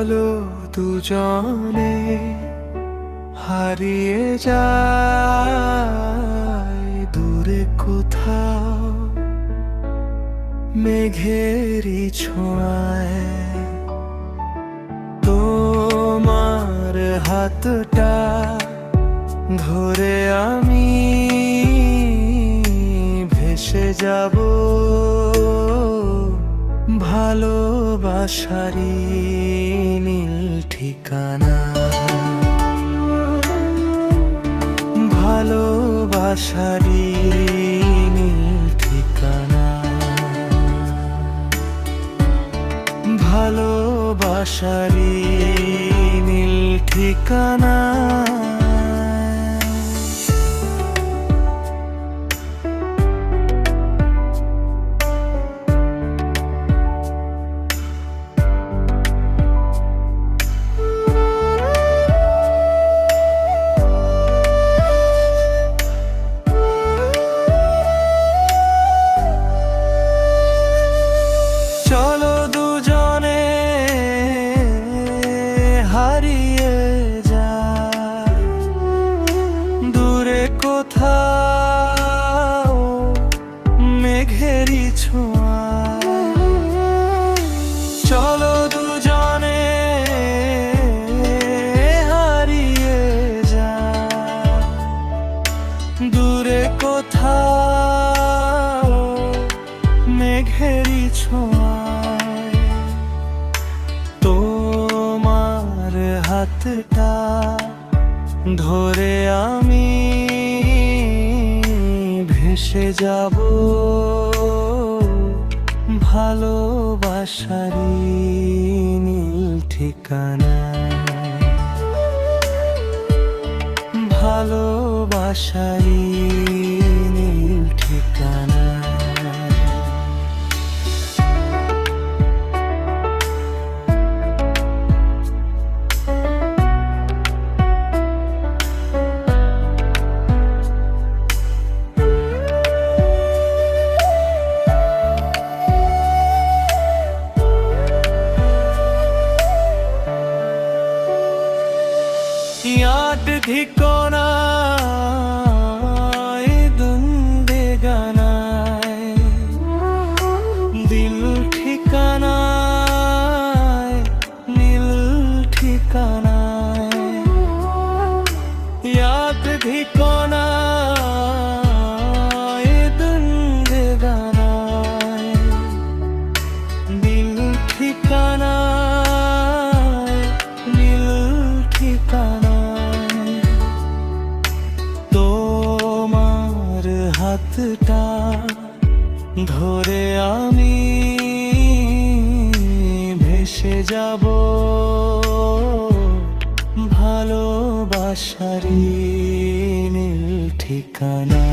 চলো দুজনে হারিয়ে যাই দূরে কোথাও মেঘেরই ছোঁয়ায়। তোমার হাতটা ধরে আমি ভেসে যাব ভালোবাসারি নীল ঠিকানা। ভালোবাসারি নীল ঠিকানা। ভালোবাসারি নীল ঠিকানা। চলো দুজনে হারিয়ে যাই দূরে কোথাও মেঘেরই ছোঁয়ায়। চলো দুজনে হারিয়ে যাই দূরে কোথাও মেঘেরই ছোঁয়ায়। তোমার হাতটা ধরে আমি ভেসে যাব ভালোবাসারি নীল ঠিকানা। ভালোবাসারি নীল ঠিকানা। याद ठिकाना दुंदे गाना दिल ठिकाना नील ठिकाना। याद ठिकाना दुंदे गाना दिल ठिकाना नील ठिकाना। তোমার হাতটা ধরে আমি ভেসে যাব ভালোবাসারি নীল ঠিকানা।